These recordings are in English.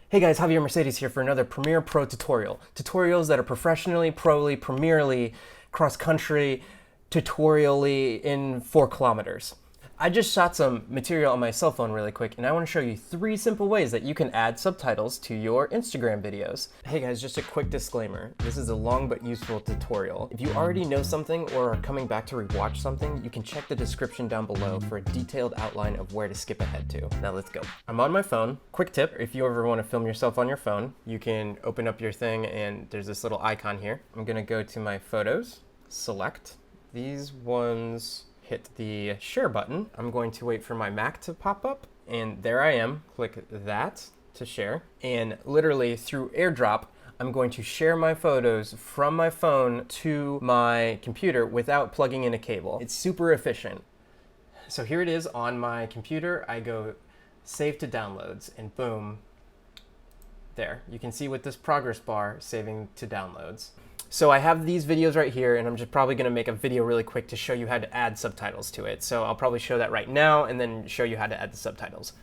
Hey guys, Javier Mercedes here for another Premiere Pro tutorial. Tutorials that are professionally, proly, premierly, cross-country, tutorially in 4 kilometers. I just shot some material on my cell phone really quick, and I want to show you 3 simple ways that you can add subtitles to your Instagram videos. Hey guys, just a quick disclaimer. This is a long but useful tutorial. If you already know something or are coming back to rewatch something, you can check the description down below for a detailed outline of where to skip ahead to. Now let's go. I'm on my phone. Quick tip, if you ever want to film yourself on your phone, you can open up your thing and there's this little icon here. I'm gonna go to my photos, select these ones, hit the share button. I'm going to wait for my Mac to pop up, and there I am. Click that to share, and literally through Airdrop, I'm going to share my photos from my phone to my computer without plugging in a cable. It's super efficient. So here it is on my computer. I go save to downloads, and boom, there. You can see with this progress bar saving to downloads. So I have these videos right here, and I'm just probably gonna make a video really quick to show you how to add subtitles to it. So I'll probably show that right now and then show you how to add the subtitles.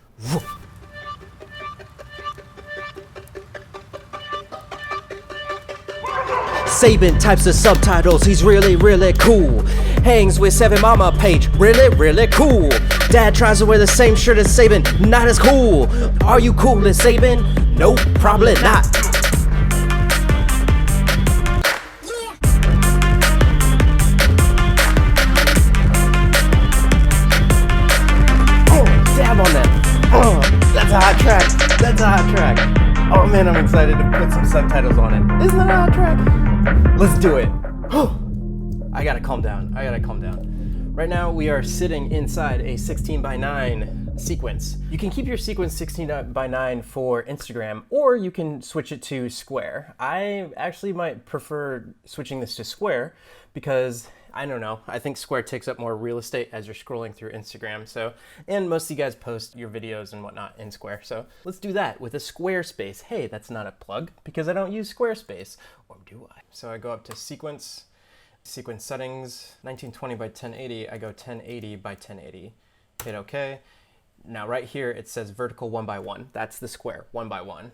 Sabin types of subtitles, he's really cool. Hangs with Sabin mama page, really cool. Dad tries to wear the same shirt as Sabin, not as cool. Are you cool as Sabin? Nope, probably not. That's a hot track. That's a hot track. Oh man, I'm excited to put some subtitles on it. Isn't that a hot track? Let's do it. I gotta calm down. Right now we are sitting inside a 16:9 sequence. You can keep your sequence 16:9 for Instagram, or you can switch it to square. I actually might prefer switching this to square because I don't know. I think square takes up more real estate as you're scrolling through Instagram. So, and most of you guys post your videos and whatnot in square. So let's do that with a Squarespace. Hey, that's not a plug because I don't use Squarespace, or do I? So I go up to sequence settings, 1920 by 1080. I go 1080 by 1080. Hit OK. Now right here it says vertical 1:1. That's the square 1:1.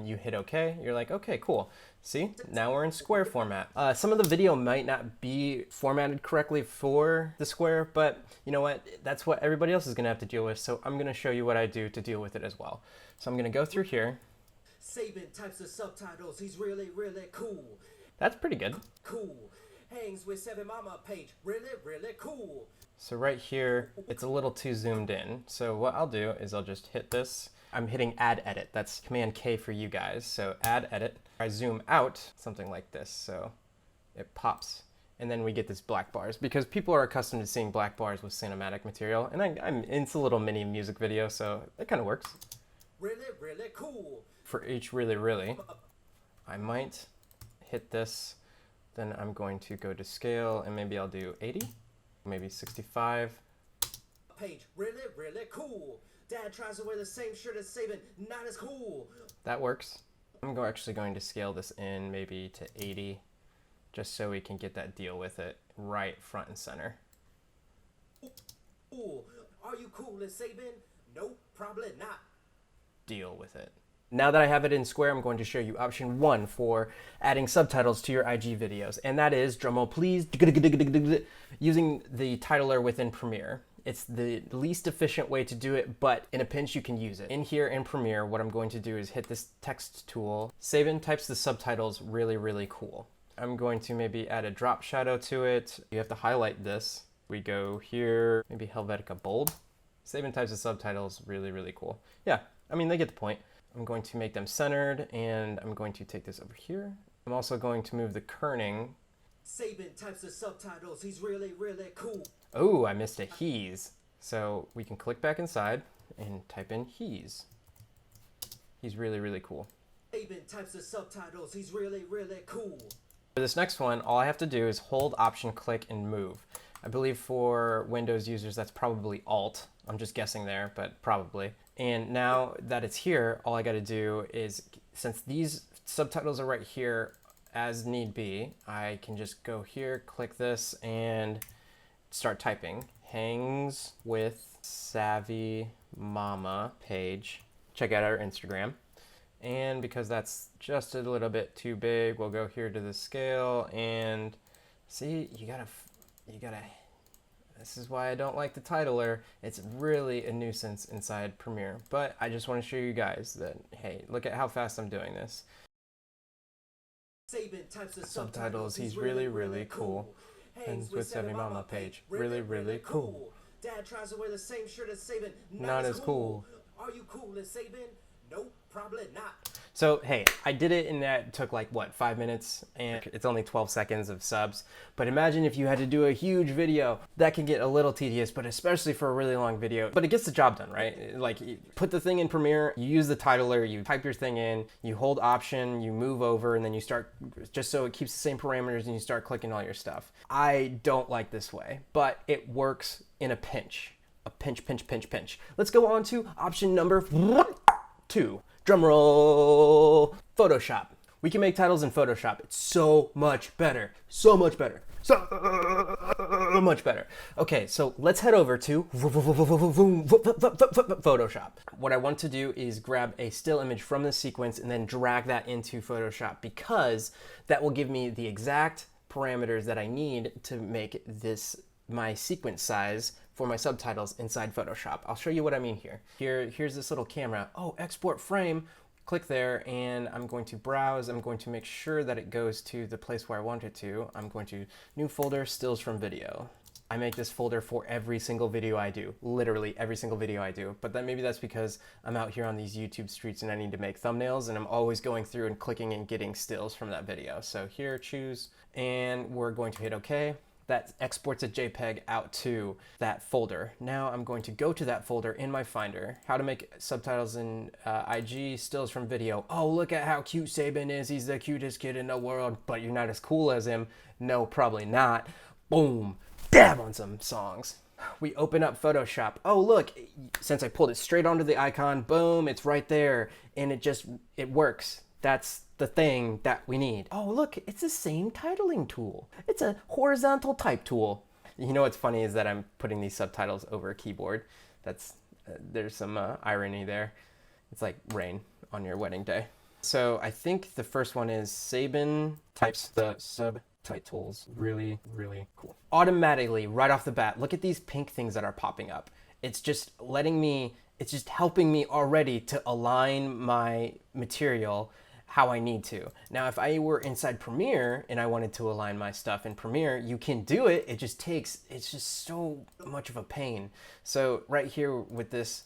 You hit OK, you're like, okay, cool. See, now we're in square format. Some of the video might not be formatted correctly for the square, but you know what? That's what everybody else is gonna have to deal with, so I'm gonna show you what I do to deal with it as well. So I'm gonna go through here. Sabin types of subtitles, he's really cool. That's pretty good. Cool. Hangs with Sabin mama page, really cool. So right here, it's a little too zoomed in. So what I'll do is I'll just hit this. I'm hitting add edit. That's Command K for you guys. So add edit. I zoom out, something like this. So it pops. And then we get this black bars because people are accustomed to seeing black bars with cinematic material. And it's a little mini music video, so it kind of works. Really cool. For each really, I might hit this. Then I'm going to go to scale and maybe I'll do 80, maybe 65. Page, really cool. Dad tries to wear the same shirt as Sabin, not as cool. That works. I'm actually going to scale this in maybe to 80, just so we can get that deal with it right front and center. Cool. Are you cool as Sabin? Nope, probably not. Deal with it. Now that I have it in square, I'm going to show you option 1 for adding subtitles to your IG videos, and that is, drumroll please, using the titler within Premiere. It's the least efficient way to do it, but in a pinch you can use it. In here in Premiere, what I'm going to do is hit this text tool. Sabin types the subtitles really cool. I'm going to maybe add a drop shadow to it. You have to highlight this. We go here, maybe Helvetica bold. Sabin types the subtitles really cool. Yeah, I mean, they get the point. I'm going to make them centered, and I'm going to take this over here. I'm also going to move the kerning. Sabin types the subtitles, he's really cool. Oh, I missed a he's. So we can click back inside and type in he's. He's really cool. Sabin types the subtitles, he's really cool. For this next one, all I have to do is hold Option, click, and move. I believe for Windows users, that's probably Alt. I'm just guessing there, but probably. And now that it's here, all I gotta do is, since these subtitles are right here, as need be, I can just go here, click this, and start typing. Hangs with Savvy Mama page. Check out our Instagram. And because that's just a little bit too big, we'll go here to the scale and see, you gotta, this is why I don't like the titler. It's really a nuisance inside Premiere. But I just want to show you guys that, hey, look at how fast I'm doing this. Sabin types of Subtitles, he's really, really cool. Hangs with Sabin Mama page, really, really cool. Dad tries to wear the same shirt as Sabin, Not as cool. Are you cool as Sabin? Nope, probably not. So, hey, I did it and that took like, what, 5 minutes? And it's only 12 seconds of subs. But imagine if you had to do a huge video. That can get a little tedious, but especially for a really long video. But it gets the job done, right? Like, you put the thing in Premiere, you use the titler, you type your thing in, you hold Option, you move over, and then you start, just so it keeps the same parameters, and you start clicking all your stuff. I don't like this way, but it works in a pinch. A pinch, pinch, pinch, pinch. Let's go on to option number 2. Drumroll. Photoshop. We can make titles in Photoshop. It's so much better. So much better. So much better. Okay, so let's head over to Photoshop. What I want to do is grab a still image from the sequence and then drag that into Photoshop, because that will give me the exact parameters that I need to make this my sequence size for my subtitles inside Photoshop. I'll show you what I mean here. Here's this little camera. Oh, export frame. Click there, and I'm going to browse. I'm going to make sure that it goes to the place where I want it to. I'm going to new folder, stills from video. I make this folder for every single video I do, literally every single video I do. But then maybe that's because I'm out here on these YouTube streets and I need to make thumbnails, and I'm always going through and clicking and getting stills from that video. So here, choose, and we're going to hit OK. That exports a JPEG out to that folder. Now I'm going to go to that folder in my Finder. How to make subtitles in IG, stills from video. Oh, look at how cute Sabin is. He's the cutest kid in the world, but you're not as cool as him. No, probably not. Boom, dab on some songs. We open up Photoshop. Oh, look, since I pulled it straight onto the icon, boom, it's right there. And it works. That's the thing that we need. Oh, look, it's the same titling tool. It's a horizontal type tool. You know what's funny is that I'm putting these subtitles over a keyboard. There's some irony there. It's like rain on your wedding day. So I think the first one is Sabin types the subtitles. Really, really cool. Automatically, right off the bat, look at these pink things that are popping up. It's just helping me already to align my material how I need to. Now, if I were inside Premiere and I wanted to align my stuff in Premiere, you can do it. It's just so much of a pain. So right here with this,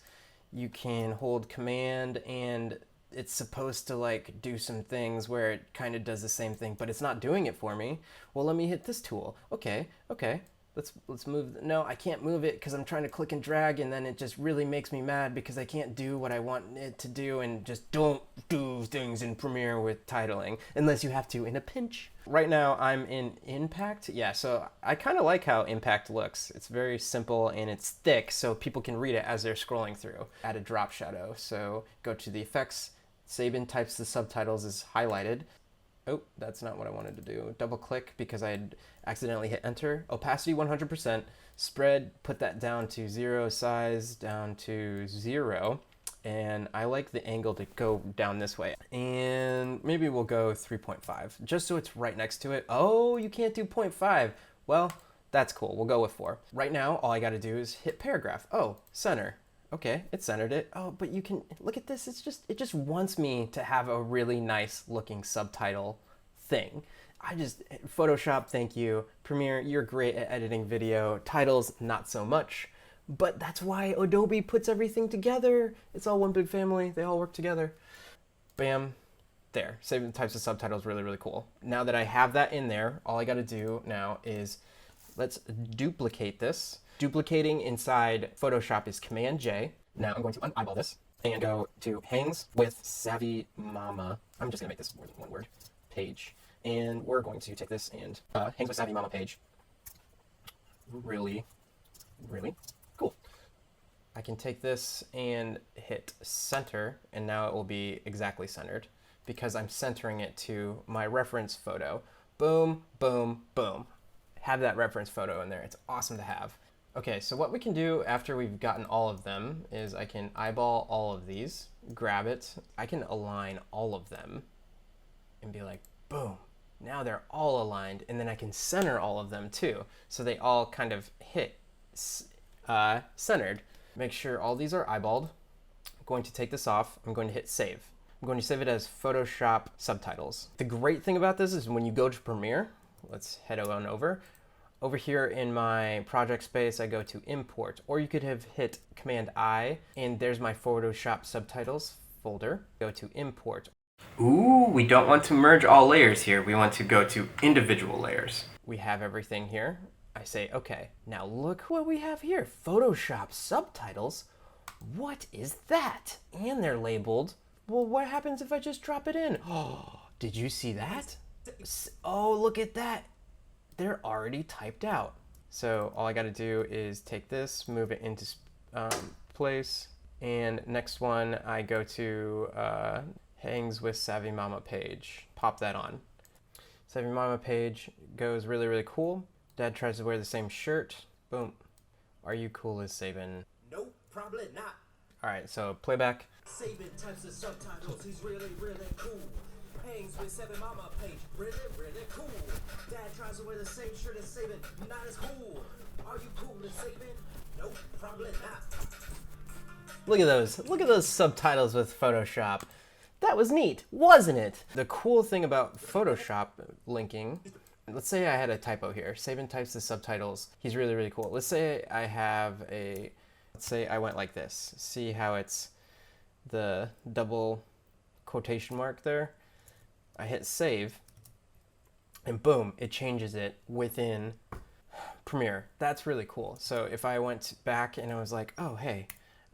you can hold Command, and it's supposed to like do some things where it kind of does the same thing, but it's not doing it for me. Well, let me hit this tool. Okay. Let's move. No, I can't move it because I'm trying to click and drag, and then it just really makes me mad because I can't do what I want it to do. And just don't do things in Premiere with titling unless you have to in a pinch. Right now I'm in Impact. Yeah, so I kind of like how Impact looks. It's very simple and it's thick, so people can read it as they're scrolling through. Add a drop shadow. So go to the effects. Sabin types the subtitles is highlighted. Oh, that's not what I wanted to do. Double click because I had accidentally hit enter. Opacity 100%. Spread, put that down to 0. Size down to 0. And I like the angle to go down this way. And maybe we'll go 3.5, just so it's right next to it. Oh, you can't do 0.5. Well, that's cool. We'll go with 4. Right now, all I got to do is hit paragraph. Oh, center. Okay, it centered it. Oh, but you can look at this. It just wants me to have a really nice looking subtitle thing. Photoshop, thank you. Premiere, you're great at editing video. Titles, not so much. But that's why Adobe puts everything together. It's all one big family. They all work together. Bam. There. Sabin types of subtitles, really, really cool. Now that I have that in there, all I got to do now is let's duplicate this. Duplicating inside Photoshop is Command J. Now I'm going to uneyeball this and go to Hangs with Savvy Mama. I'm just going to make this more than one word. Page. And we're going to take this and Hangs with Savvy Mama page. Really, really cool. I can take this and hit center, and now it will be exactly centered because I'm centering it to my reference photo. Boom, boom, boom. Have that reference photo in there. It's awesome to have. Okay, so what we can do after we've gotten all of them is I can eyeball all of these. grab it. I can align all of them and be like, boom, now they're all aligned. And then I can center all of them too. So they all kind of hit centered. Make sure all these are eyeballed. I'm going to take this off. I'm going to hit save. I'm going to save it as Photoshop subtitles. The great thing about this is when you go to Premiere, let's head on over. Over here in my project space, I go to import, or you could have hit Command I, and there's my Photoshop subtitles folder. Go to import. Ooh, we don't want to merge all layers here. We want to go to individual layers. We have everything here. I say, okay, now look what we have here. Photoshop subtitles. What is that? And they're labeled. Well, what happens if I just drop it in? Oh, did you see that? Oh, look at that. They're already typed out. So all I got to do is take this, move it into place. And next one, I go to Hangs with Savvy Mama page. Pop that on. Savvy Mama page goes really, really cool. Dad tries to wear the same shirt. Boom. Are you cool as Sabin? Nope, probably not. All right, so playback. Sabin types of subtitles, he's really, really cool. Hangs with Sabin Mama page, really, really cool. Dad tries to wear the same shirt as Sabin, not as cool. Are you cool as Sabin? Nope, probably not. Look at those subtitles with Photoshop. That was neat, wasn't it? The cool thing about Photoshop linking, let's say I had a typo here. Sabin types the subtitles. He's really, really cool. Let's say I have let's say I went like this. See how it's the double quotation mark there? I hit save, and boom, it changes it within Premiere. That's really cool. So if I went back and I was like, oh, hey,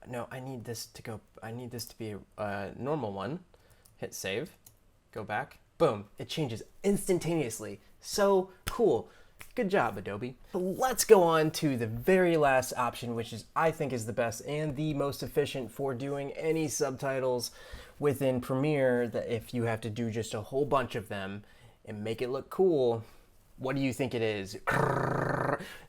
no, I need this to be a normal one. Hit save, go back, boom, it changes instantaneously. So cool. Good job, Adobe. Let's go on to the very last option, which I think is the best and the most efficient for doing any subtitles within Premiere. That if you have to do just a whole bunch of them and make it look cool, what do you think it is?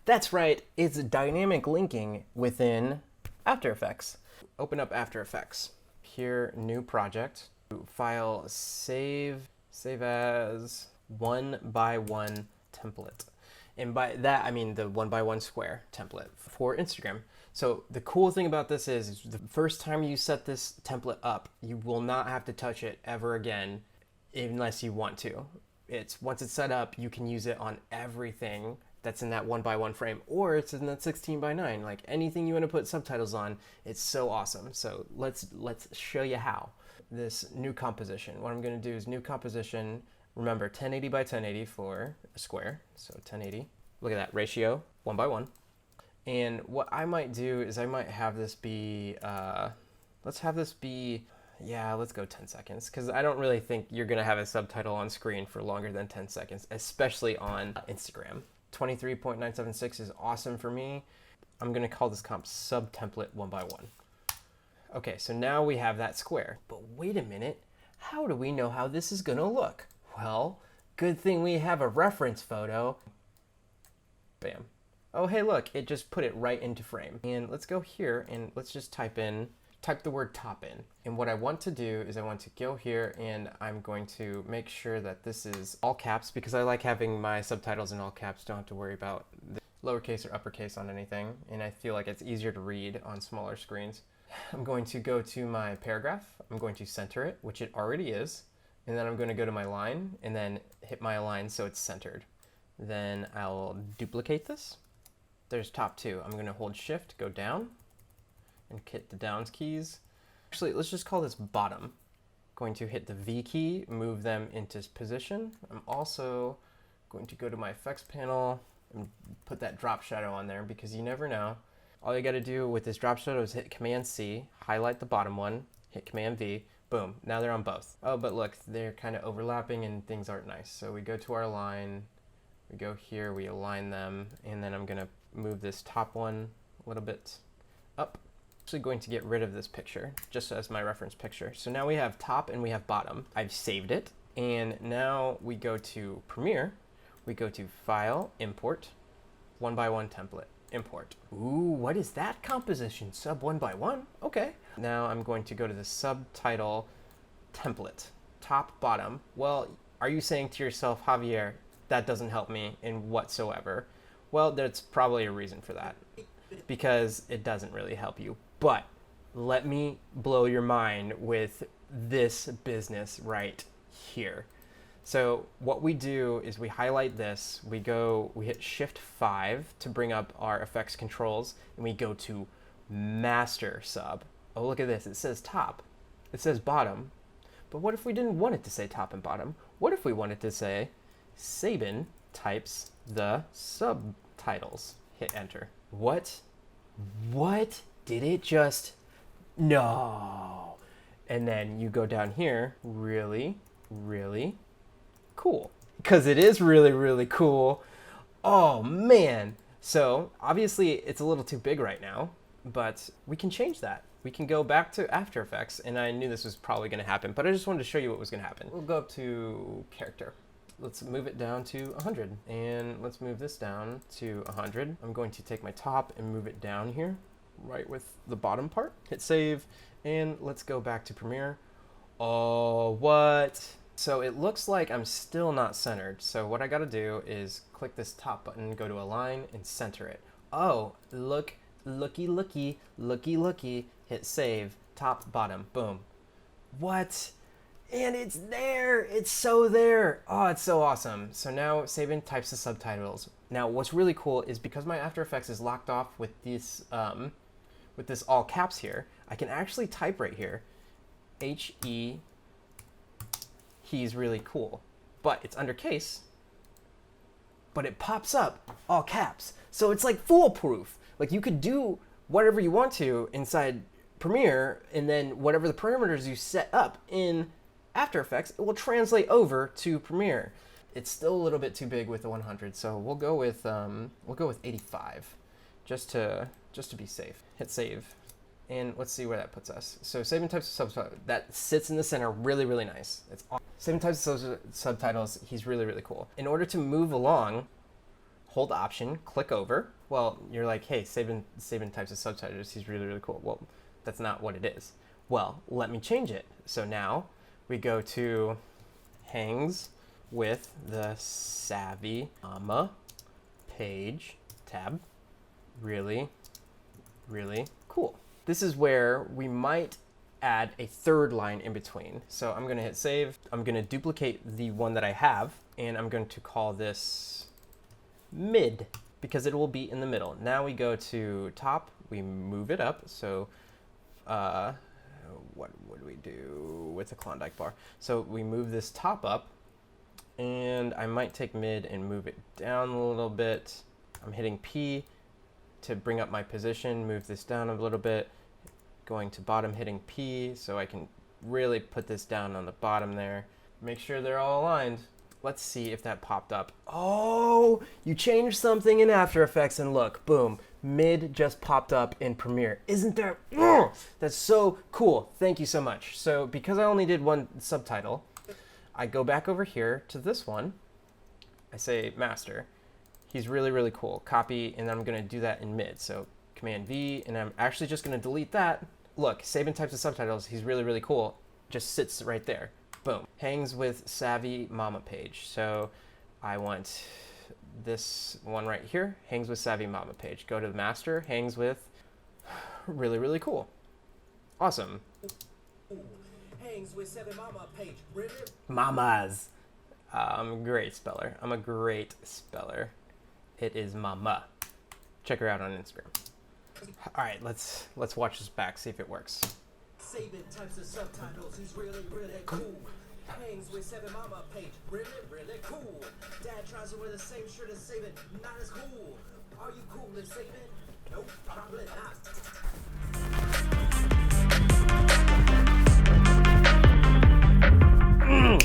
That's right, it's dynamic linking within After Effects. Open up After Effects. Here, new project. File, save as 1x1 template. And by that, I mean the 1x1 square template for Instagram. So the cool thing about this is the first time you set this template up, you will not have to touch it ever again unless you want to. Once it's set up, you can use it on everything that's in that 1x1 frame, or it's in that 16:9. Like anything you want to put subtitles on, it's so awesome. So let's show you how. This new composition. What I'm going to do is new composition. Remember 1080 by 1080 for a square. So 1080. Look at that ratio, 1x1. And what I might do is I might have this be, let's have this be, yeah, let's go 10 seconds. Because I don't really think you're going to have a subtitle on screen for longer than 10 seconds, especially on Instagram. 23.976 is awesome for me. I'm going to call this comp subtemplate 1x1. Okay, so now we have that square. But wait a minute, how do we know how this is going to look? Well, good thing we have a reference photo. Bam. Oh, hey, look, it just put it right into frame. And let's go here and let's just type the word top in. And what I want to do is I want to go here and I'm going to make sure that this is all caps because I like having my subtitles in all caps. Don't have to worry about the lowercase or uppercase on anything. And I feel like it's easier to read on smaller screens. I'm going to go to my paragraph. I'm going to center it, which it already is. And then I'm going to go to my line and then hit my align so it's centered. Then I'll duplicate this. There's top two. I'm going to hold shift, go down, and hit the downs keys. Actually, let's just call this bottom. Going to hit the V key, move them into position. I'm also going to go to my effects panel and put that drop shadow on there because you never know. All you got to do with this drop shadow is hit Command C, highlight the bottom one, hit Command V, boom, now they're on both. Oh, but look, they're kind of overlapping and things aren't nice. So we go to our line, we go here, we align them, and then I'm going to move this top one a little bit up. I'm actually going to get rid of this picture just as my reference picture. So now we have top and we have bottom. I've saved it, and now we go to Premiere, we go to File, Import, 1x1 template. import. Ooh, what is that composition? Sub 1 by 1? Okay. Now I'm going to go to the subtitle template, top, bottom. Well, are you saying to yourself, Javier, that doesn't help me in whatsoever? Well, there's probably a reason for that, because it doesn't really help you. But let me blow your mind with this business right here. So what we do is we highlight this, we hit Shift 5 to bring up our effects controls, and we go to Master Sub. Oh, look at this, it says top, it says bottom, but what if we didn't want it to say top and bottom? What if we wanted to say, Sabin types the subtitles, hit enter. What did it just, no. And then you go down here, really cool, because it is really cool. Oh man. So obviously it's a little too big right now, but we can change that. We can go back to After Effects, and I knew this was probably going to happen, but I just wanted to show you what was going to happen. We'll go up to character. Let's move it down to 100, and let's move this down to 100. I'm going to take my top and move it down here, right with the bottom part. Hit save, and let's go back to Premiere. Oh, what? So it looks like I'm still not centered. So what I gotta do is click this top button, go to Align, and center it. Oh, looky, hit save, top, bottom, boom. What? And it's there, it's so there. Oh, it's so awesome. So now Sabin types the subtitles. Now what's really cool is because my After Effects is locked off with this all caps here, I can actually type right here, H-E, he's really cool. But it's under case, but it pops up, all caps. So it's like foolproof. Like you could do whatever you want to inside Premiere, and then whatever the parameters you set up in After Effects, it will translate over to Premiere. It's still a little bit too big with the 100, so we'll go with 85, just to be safe. Hit save, and let's see where that puts us. So Sabin types of subtitles, that sits in the center, really nice. It's awesome. Sabin types of subtitles, he's really cool. In order to move along, hold Option, click over. Well, you're like, hey, Sabin types of subtitles, he's really cool. Well, that's not what it is. Well, let me change it. So now we go to hangs with the Savvy Mama page tab. Really cool. This is where we might add a third line in between. So I'm gonna hit save. I'm gonna duplicate the one that I have, and I'm going to call this mid, because it will be in the middle. Now we go to top, we move it up. So what would we do with the Klondike bar? So we move this top up, and I might take mid and move it down a little bit. I'm hitting P to bring up my position, move this down a little bit, going to bottom, hitting P, so I can really put this down on the bottom there. Make sure they're all aligned. Let's see if that popped up. Oh, you changed something in After Effects, and look, boom, mid just popped up in Premiere. Isn't there? Ugh, that's so cool. Thank you so much. So because I only did one subtitle, I go back over here to this one. I say master. He's really cool. Copy, and then I'm gonna do that in mid. So Command V, and I'm actually just gonna delete that. Look, Sabin types of subtitles, he's really cool. Just sits right there. Boom. Hangs with Savvy Mama page. So I want this one right here, hangs with Savvy Mama page. Go to the master, hangs with really cool. Awesome. Hangs with Savvy Mama page. Really? Mamas. I'm a great speller. It is Mama. Check her out on Instagram. All right, let's watch this back, see if it works. Sabin types of subtitles, he's really cool. Hangs with Sabin Mama page, really cool. Dad tries to wear the same shirt as Sabin, not as cool. Are you cool as Sabin? Nope, probably not.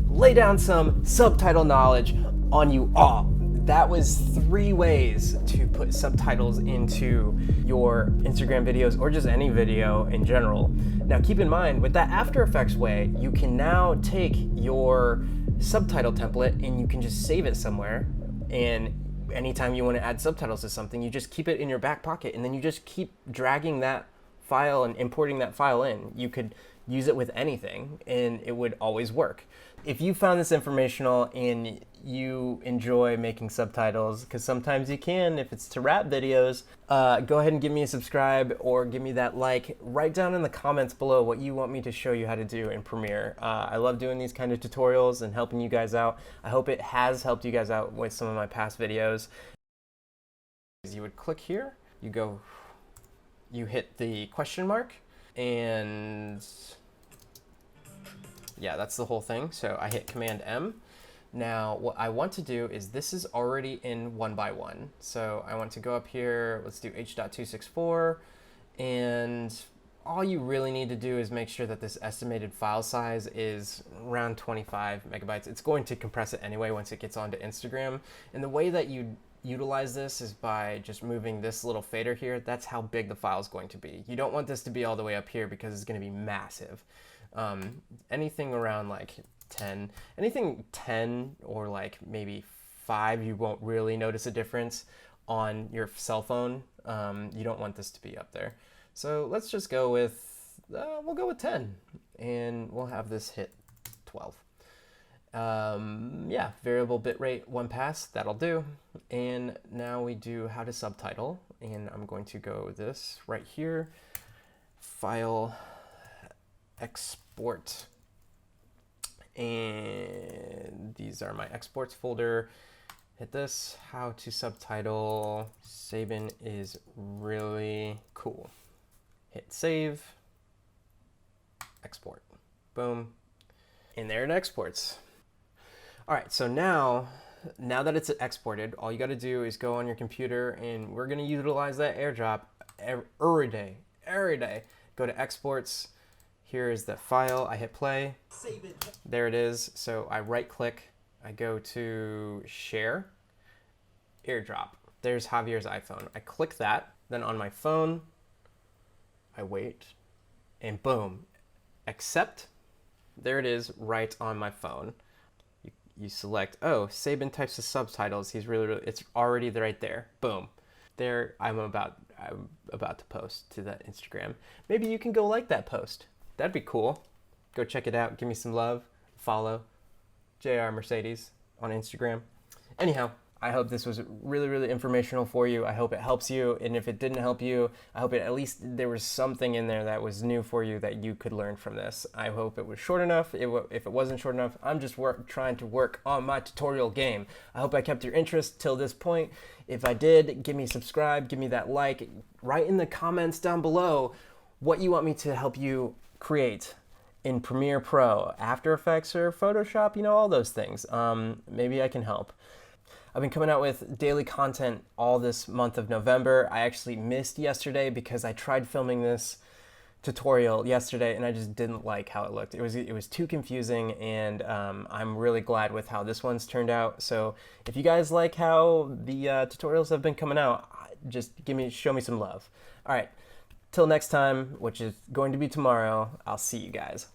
Lay down some subtitle knowledge on you all. That was 3 ways to put subtitles into your Instagram videos, or just any video in general. Now keep in mind, with that After Effects way, you can now take your subtitle template and you can just save it somewhere, and anytime you want to add subtitles to something, you just keep it in your back pocket, and then you just keep dragging that file and importing that file in. You could use it with anything, and it would always work. If you found this informational and you enjoy making subtitles, because sometimes you can if it's to rap videos, go ahead and give me a subscribe or give me that like. Write down in the comments below what you want me to show you how to do in Premiere. I love doing these kind of tutorials and helping you guys out. I hope it has helped you guys out with some of my past videos. You would click here, you hit the question mark, and yeah, that's the whole thing. So I hit Command M. Now what I want to do is, this is already in 1x1. So I want to go up here, let's do H.264, and all you really need to do is make sure that this estimated file size is around 25 megabytes. It's going to compress it anyway once it gets onto Instagram. And the way that you utilize this is by just moving this little fader here. That's how big the file is going to be. You don't want this to be all the way up here because it's going to be massive. Anything around like 10, anything 10 or like maybe 5, you won't really notice a difference on your cell phone. You don't want this to be up there. So let's just go with, we'll go with 10, and we'll have this hit 12. Yeah, variable bitrate 1 pass, that'll do. And now we do how to subtitle, and I'm going to go this right here, file, export, and these are my exports folder. Hit this, how to subtitle, Sabin is really cool. Hit save, export, boom, and there it exports. All right, so now that it's exported, all you got to do is go on your computer, and we're going to utilize that airdrop every day. Go to exports. Here is the file. I hit play. There it is. So I right click. I go to share, airdrop. There's Javier's iPhone. I click that. Then on my phone, I wait, and boom, accept. There it is right on my phone. You select, oh, Sabin types of subtitles. He's really, it's already right there. Boom. There, I'm about to post to that Instagram. Maybe you can go like that post. That'd be cool. Go check it out. Give me some love. Follow JR Mercedes on Instagram. Anyhow, I hope this was really, really informational for you. I hope it helps you. And if it didn't help you, I hope at least there was something in there that was new for you that you could learn from this. I hope it was short enough. If it wasn't short enough, I'm just trying to work on my tutorial game. I hope I kept your interest till this point. If I did, give me a subscribe, give me that like. Write in the comments down below what you want me to help you create in Premiere Pro, After Effects, or Photoshop, you know, all those things. Maybe I can help. I've been coming out with daily content all this month of November. I actually missed yesterday because I tried filming this tutorial yesterday and I just didn't like how it looked. It was too confusing, and I'm really glad with how this one's turned out. So if you guys like how the tutorials have been coming out, just show me some love. All right, till next time, which is going to be tomorrow, I'll see you guys.